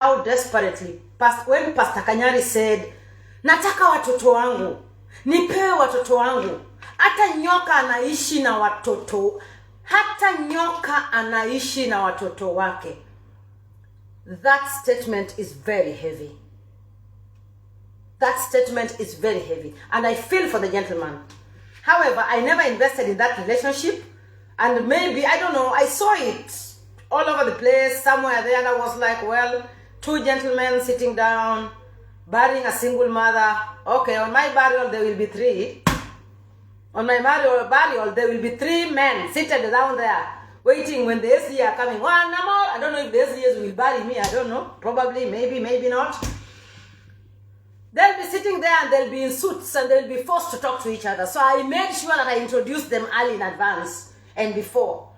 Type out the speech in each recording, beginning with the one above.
how desperately when Pastor Kanyari said, nataka watoto wangu, nipewe watoto wangu. Hata nyoka anaishi na watoto, hata nyoka anaishi na watoto wake. That statement is very heavy. That statement is very heavy. And I feel for the gentleman. However, I never invested in that relationship. And maybe, I don't know, I saw it all over the place, somewhere there, and I was like, well, two gentlemen sitting down, burying a single mother. Okay, on my burial, there will be three. On my burial, there will be three men seated down there, waiting when the SDA are coming. One more. I don't know if the SDAs will bury me. I don't know. Probably, maybe not. They'll be sitting there and they'll be in suits and they'll be forced to talk to each other. So I made sure that I introduced them early in advance and before.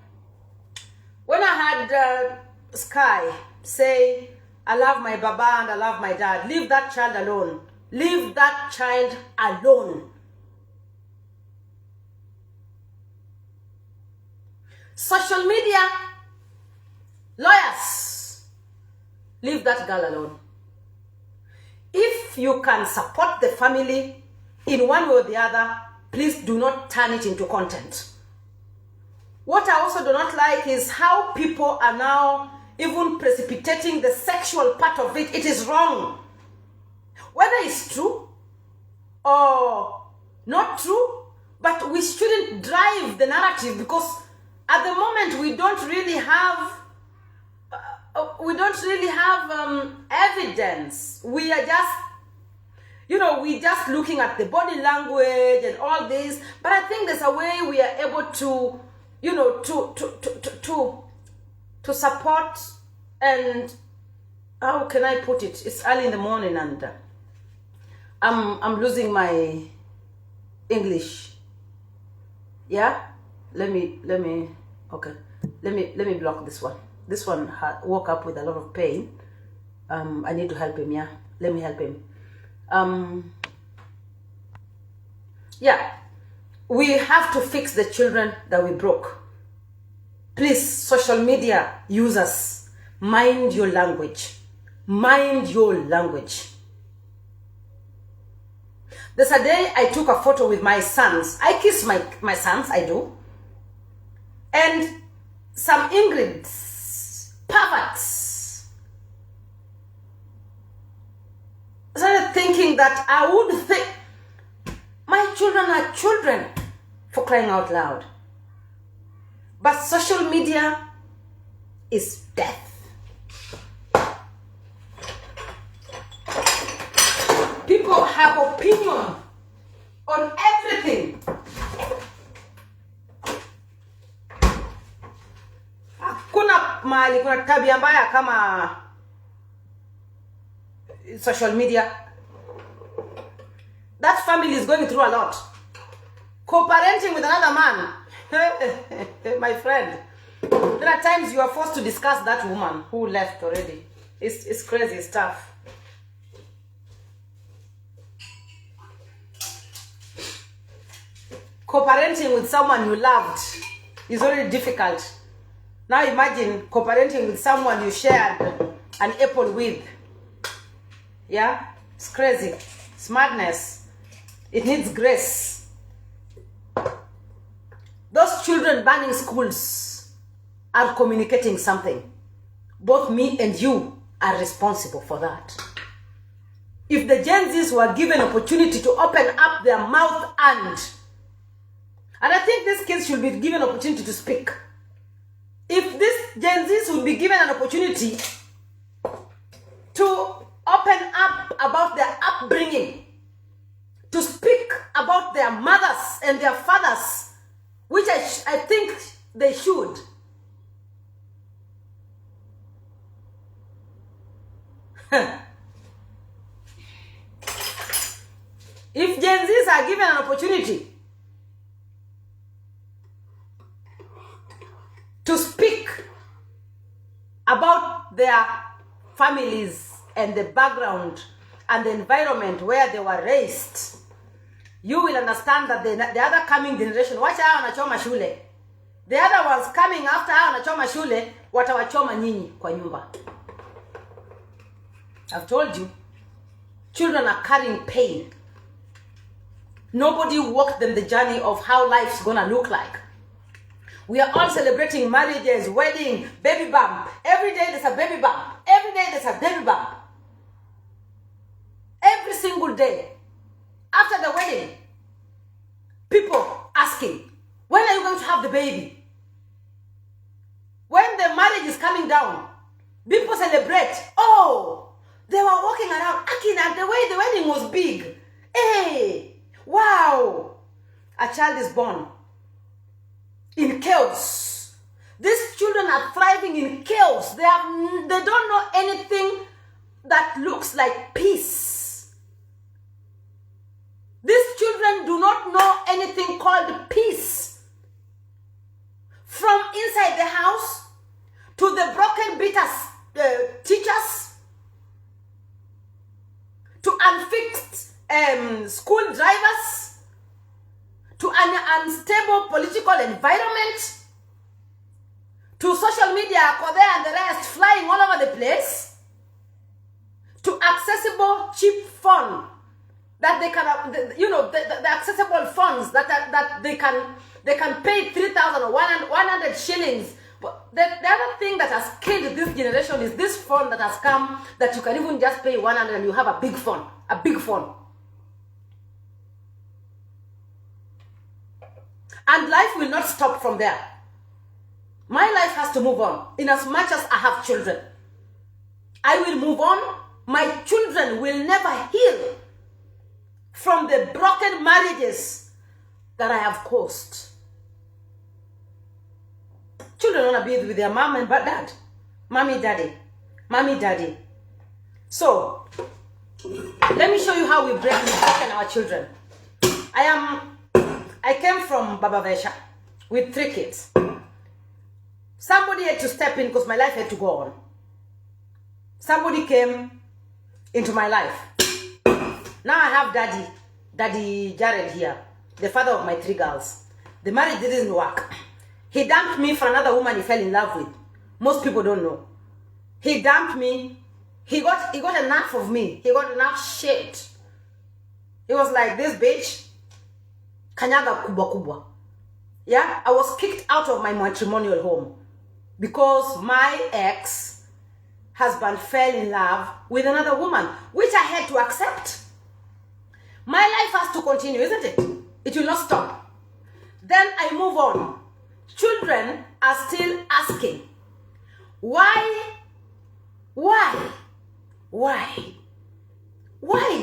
When I had Sky say, I love my Baba and I love my dad, leave that child alone. Leave that child alone. Social media, lawyers, leave that girl alone. If you can support the family in one way or the other, please do not turn it into content. What I also do not like is how people are now even precipitating the sexual part of it. It is wrong. Whether it's true or not true, but we shouldn't drive the narrative, because at the moment we don't really have evidence. We are just, we're just looking at the body language and all this. But I think there's a way we are able to, to support. And how can I put it? It's early in the morning and I'm losing my English. Yeah, let me block this one. This one woke up with a lot of pain. I need to help him. Yeah, let me help him. Yeah, we have to fix the children that we broke. Please, social media users, mind your language. Mind your language. There's a day I took a photo with my sons. I kiss my sons, I do. And some Ingrids, perverts, started thinking that I would think my children are children, for crying out loud. But social media is death. People have opinion on everything. Kuna tabia mbaya kama social media. That family is going through a lot. Co-parenting with another man. My friend, there are times you are forced to discuss that woman who left already. It's crazy stuff. Co-parenting with someone you loved is already difficult. Now imagine co-parenting with someone you shared an apple with. Yeah? It's crazy. It's madness. It needs grace. Those children burning schools are communicating something. Both me and you are responsible for that. If the Gen Zs were given opportunity to open up their mouth and I think these kids should be given opportunity to speak. If these Gen Zs would be given an opportunity to open up about their upbringing, to speak about their mothers and their fathers, which I think they should. If Gen Zs are given an opportunity to speak about their families and the background and the environment where they were raised, you will understand that the other coming generation, watch hao wanachoma shule. The other ones coming after hao wanachoma shule, watawachoma nyinyi kwa nyumba. I've told you, children are carrying pain. Nobody walked them the journey of how life's gonna look like. We are all celebrating marriages, wedding, baby bump. Every day there's a baby bump. Every day there's a baby bump. Every single day. After the wedding, people asking, when are you going to have the baby? When the marriage is coming down, people celebrate. Oh, they were walking around, Akina, the way the wedding was big. Hey, wow. A child is born in chaos. These children are thriving in chaos. They don't know anything that looks like peace. These children do not know anything called peace. From inside the house to the broken beaters, teachers, to unfixed school drivers, to an unstable political environment, to social media, AKOTHEE and the rest flying all over the place, to accessible cheap phone that they can, the accessible phones that they can pay 3,000 or 100 shillings. But the other thing that has killed this generation is this phone that has come that you can even just pay 100 and you have a big phone, And life will not stop from there. My life has to move on. In as much as I have children, I will move on. My children will never heal from the broken marriages that I have caused. Children want to be with their mom and dad. Mommy, daddy. So, let me show you how we break our children. I came from Baba Vesha with 3 kids. Somebody had to step in because my life had to go on. Somebody came into my life. Now I have Daddy Jared here, the father of my 3 girls. The marriage didn't work. He dumped me for another woman he fell in love with. Most people don't know. He dumped me. He got enough of me. He got enough shit. He was like, this bitch, kanyaga kubwa kubwa. Yeah, I was kicked out of my matrimonial home because my ex-husband fell in love with another woman, which I had to accept. My life has to continue, isn't it? It will not stop. Then I move on. Children are still asking, why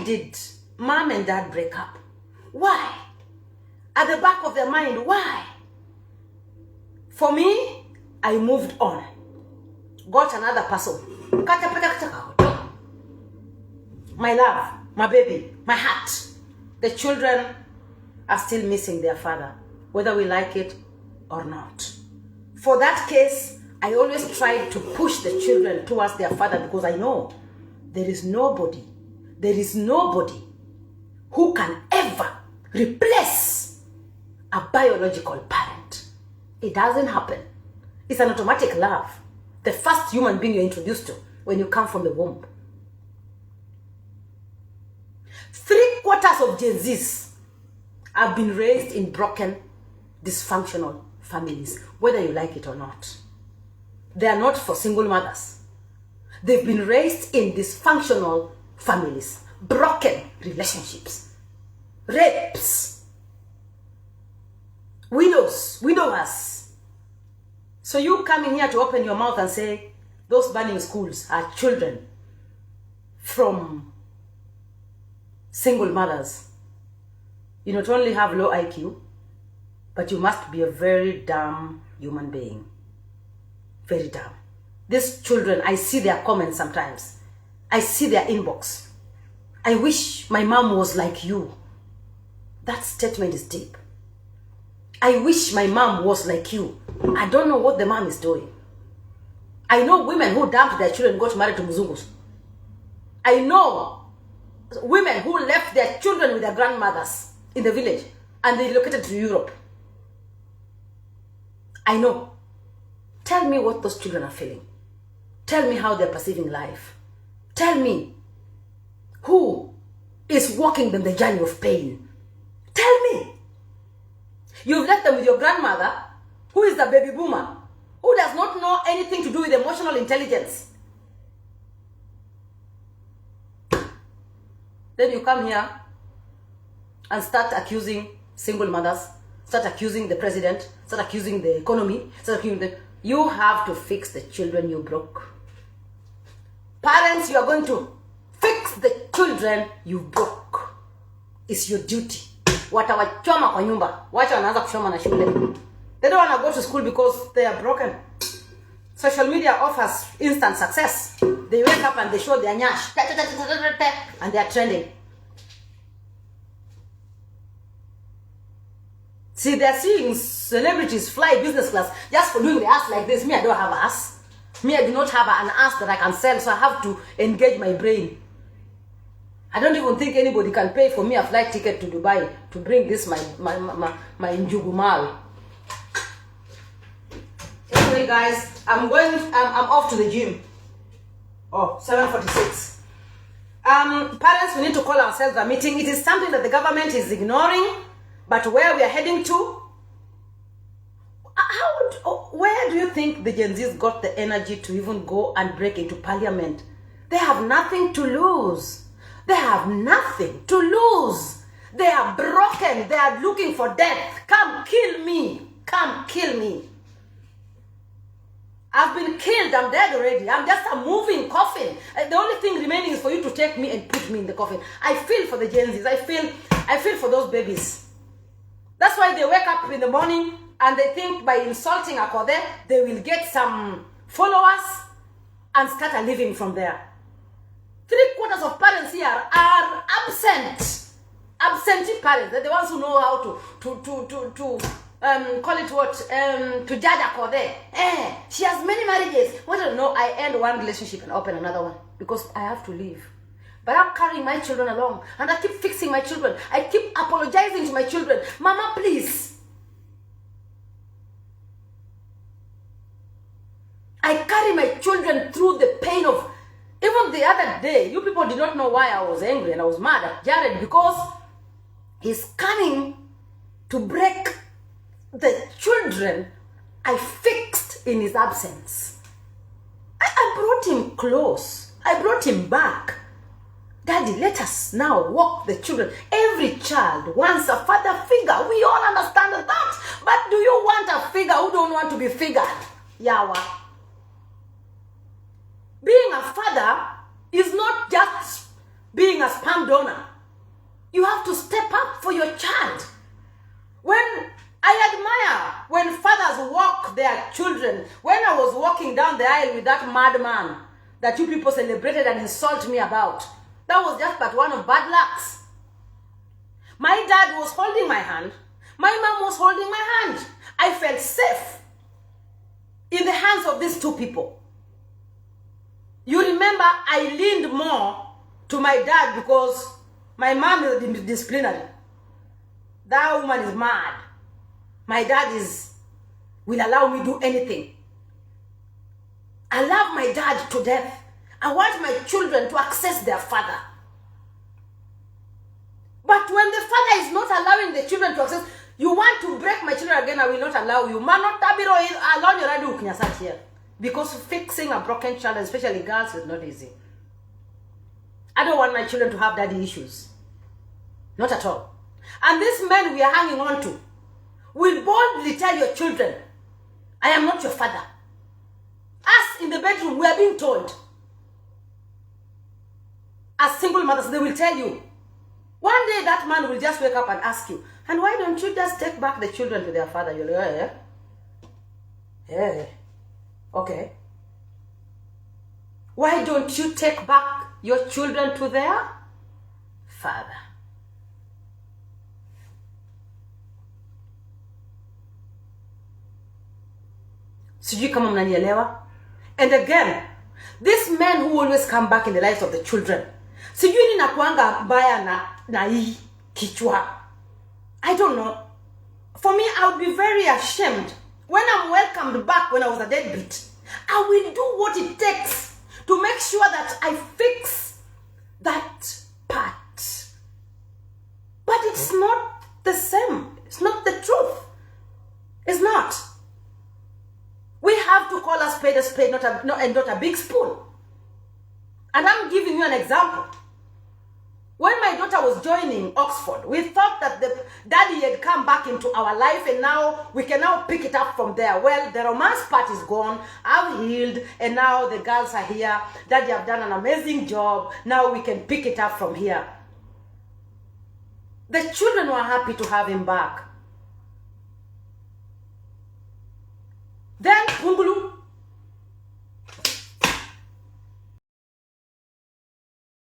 did mom and dad break up? Why? At the back of their mind, why? For me, I moved on. Got another person. My love, my baby, my heart. The children are still missing their father, whether we like it or not. For that case, I always try to push the children towards their father because I know there is nobody who can ever replace a biological parent. It doesn't happen. It's an automatic love. The first human being you're introduced to when you come from the womb. 3/4 of Gen Zs have been raised in broken, dysfunctional families, whether you like it or not. They are not for single mothers. They've been raised in dysfunctional families, broken relationships, rapes, widowers. So you coming here to open your mouth and say those burning schools are children from single mothers. You not only have low IQ, but you must be a very dumb human being. Very dumb. These children, I see their comments sometimes. I see their inbox. I wish my mom was like you. That statement is deep. I wish my mom was like you. I don't know what the mom is doing. I know women who dumped their children and got married to Muzungus. I know women who left their children with their grandmothers in the village and they relocated to Europe. I know. Tell me what those children are feeling. Tell me how they're perceiving life. Tell me, who is walking them the journey of pain? Tell me. You've left them with your grandmother, who is the baby boomer, who does not know anything to do with emotional intelligence. Then you come here and start accusing single mothers, start accusing the president, start accusing the economy, start accusing the... You have to fix the children you broke. Parents, you are going to fix the children you broke. It's your duty. Watawachoma kwa nyumba. Wacha wanaanza kushoma na shule. They don't want to go to school because they are broken. Social media offers instant success. They wake up and they show their nyash. And they are trending. See, they are seeing celebrities fly business class just for doing the ass like this. Me, I don't have an ass. Me, I do not have an ass that I can sell, so I have to engage my brain. I don't even think anybody can pay for me a flight ticket to Dubai to bring this my Njugumal. Anyway, guys, I'm off to the gym. Oh, 7:46. Parents, we need to call ourselves a meeting. It is something that the government is ignoring, but where we are heading to, where do you think the Gen Zs got the energy to even go and break into parliament? They have nothing to lose. They have nothing to lose. They are broken. They are looking for death. Come kill me. Come kill me. I've been killed. I'm dead already. I'm just a moving coffin. The only thing remaining is for you to take me and put me in the coffin. I feel for the Gen Zs. I feel for those babies. That's why they wake up in the morning and they think by insulting AKOTHEE, they will get some followers and start a living from there. 3/4 of parents here are absent. Absentee parents. They're the ones who know how to call it what? To judge AKOTHEE. She has many marriages. Well, no, I end one relationship and open another one because I have to leave. But I'm carrying my children along and I keep fixing my children. I keep apologizing to my children. Mama, please. I carry my children through the pain of... Even the other day, you people did not know why I was angry and I was mad at Jared because he's coming to break the children I fixed in his absence. I brought him close. I brought him back. Daddy, let us now walk the children. Every child wants a father figure. We all understand that. But do you want a figure who don't want to be figured? Yawa. Being a father is not just being a sperm donor. You have to step up for your child. I admire when fathers walk their children. When I was walking down the aisle with that madman that you people celebrated and insulted me about, that was just but one of bad lucks. My dad was holding my hand. My mom was holding my hand. I felt safe in the hands of these two people. You remember I leaned more to my dad because my mom is disciplinary. That woman is mad. My dad will allow me to do anything. I love my dad to death. I want my children to access their father. But when the father is not allowing the children to access, you want to break my children again, I will not allow you. Because fixing a broken child, especially girls, is not easy. I don't want my children to have daddy issues. Not at all. And these men we are hanging on to will boldly tell your children, I am not your father. Us in the bedroom, we are being told. As single mothers, they will tell you. One day that man will just wake up and ask you, and why don't you just take back the children to their father? You're like, yeah. Okay. Why don't you take back your children to their father? Sijui kama mnanielewa? And again, these men who always come back in the lives of the children, sijui ninakuanga mbaya na hii kichwa. I don't know. For me, I would be very ashamed when I'm welcomed back when I was a deadbeat. I will do what it takes to make sure that I fix that part. But it's not the same. It's not the truth. It's not. We have to call a spade, not a big spoon. And I'm giving you an example. When my daughter was joining Oxford, we thought that the daddy had come back into our life and now we can now pick it up from there. Well, the romance part is gone. I've healed and now the girls are here. Daddy have done an amazing job. Now we can pick it up from here. The children were happy to have him back. Then Pungulu